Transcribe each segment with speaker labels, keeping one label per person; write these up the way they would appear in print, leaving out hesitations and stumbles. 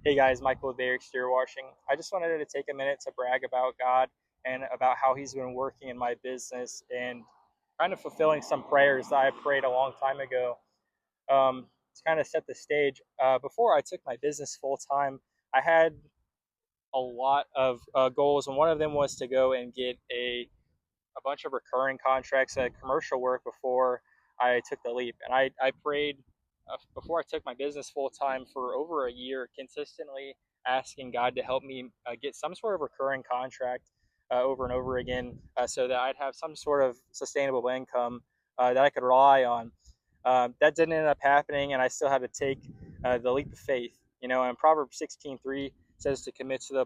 Speaker 1: Hey guys, Michael with Bay Exterior Washing. I just wanted to take a minute to brag about God and about how He's been working in my business and kind of fulfilling some prayers that I prayed a long time ago. To kind of set the stage, before I took my business full time, I had a lot of goals, and one of them was to go and get a bunch of recurring contracts at commercial work before I took the leap. And I prayed before I took my business full time for over a year, consistently asking God to help me get some sort of recurring contract over and over again so that I'd have some sort of sustainable income that I could rely on. That didn't end up happening, and I still had to take the leap of faith. You know, and Proverbs 16:3 says to commit to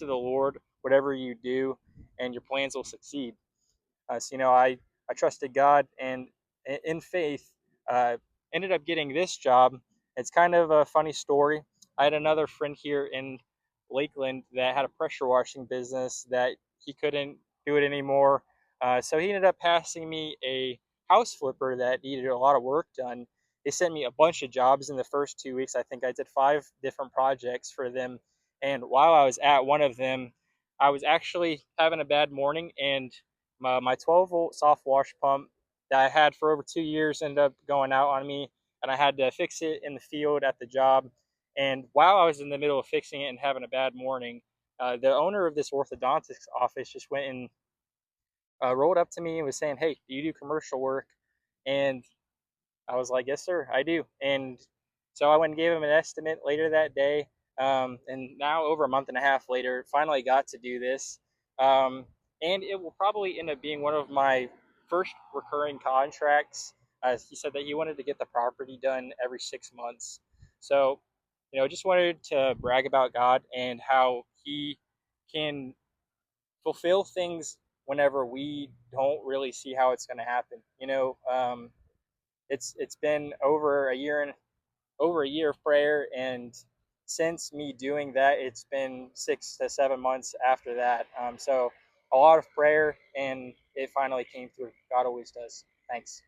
Speaker 1: the Lord whatever you do, and your plans will succeed. I trusted God, and in faith, uh, ended up getting this job. It's kind of a funny story. I had another friend here in Lakeland that had a pressure washing business that he couldn't do it anymore. So he ended up passing me a house flipper that needed a lot of work done. They sent me a bunch of jobs in the first 2 weeks. I think I did 5 different projects for them. And while I was at one of them, I was actually having a bad morning, and my 12-volt soft wash pump that I had for over 2 years ended up going out on me, and I had to fix it in the field at the job. And while I was in the middle of fixing it and having a bad morning, the owner of this orthodontist office just went and rolled up to me and was saying, "Hey, do you do commercial work?" And I was like, "Yes, sir, I do." And so I went and gave him an estimate later that day. And now, over a month and a half later, finally got to do this. Um, and it will probably end up being one of my first recurring contracts. He said that he wanted to get the property done every 6 months. So, just wanted to brag about God and how He can fulfill things whenever we don't really see how it's going to happen. It's been over a year of prayer, and since me doing that, it's been 6 to 7 months after that. So a lot of prayer, and it finally came through. God always does. Thanks.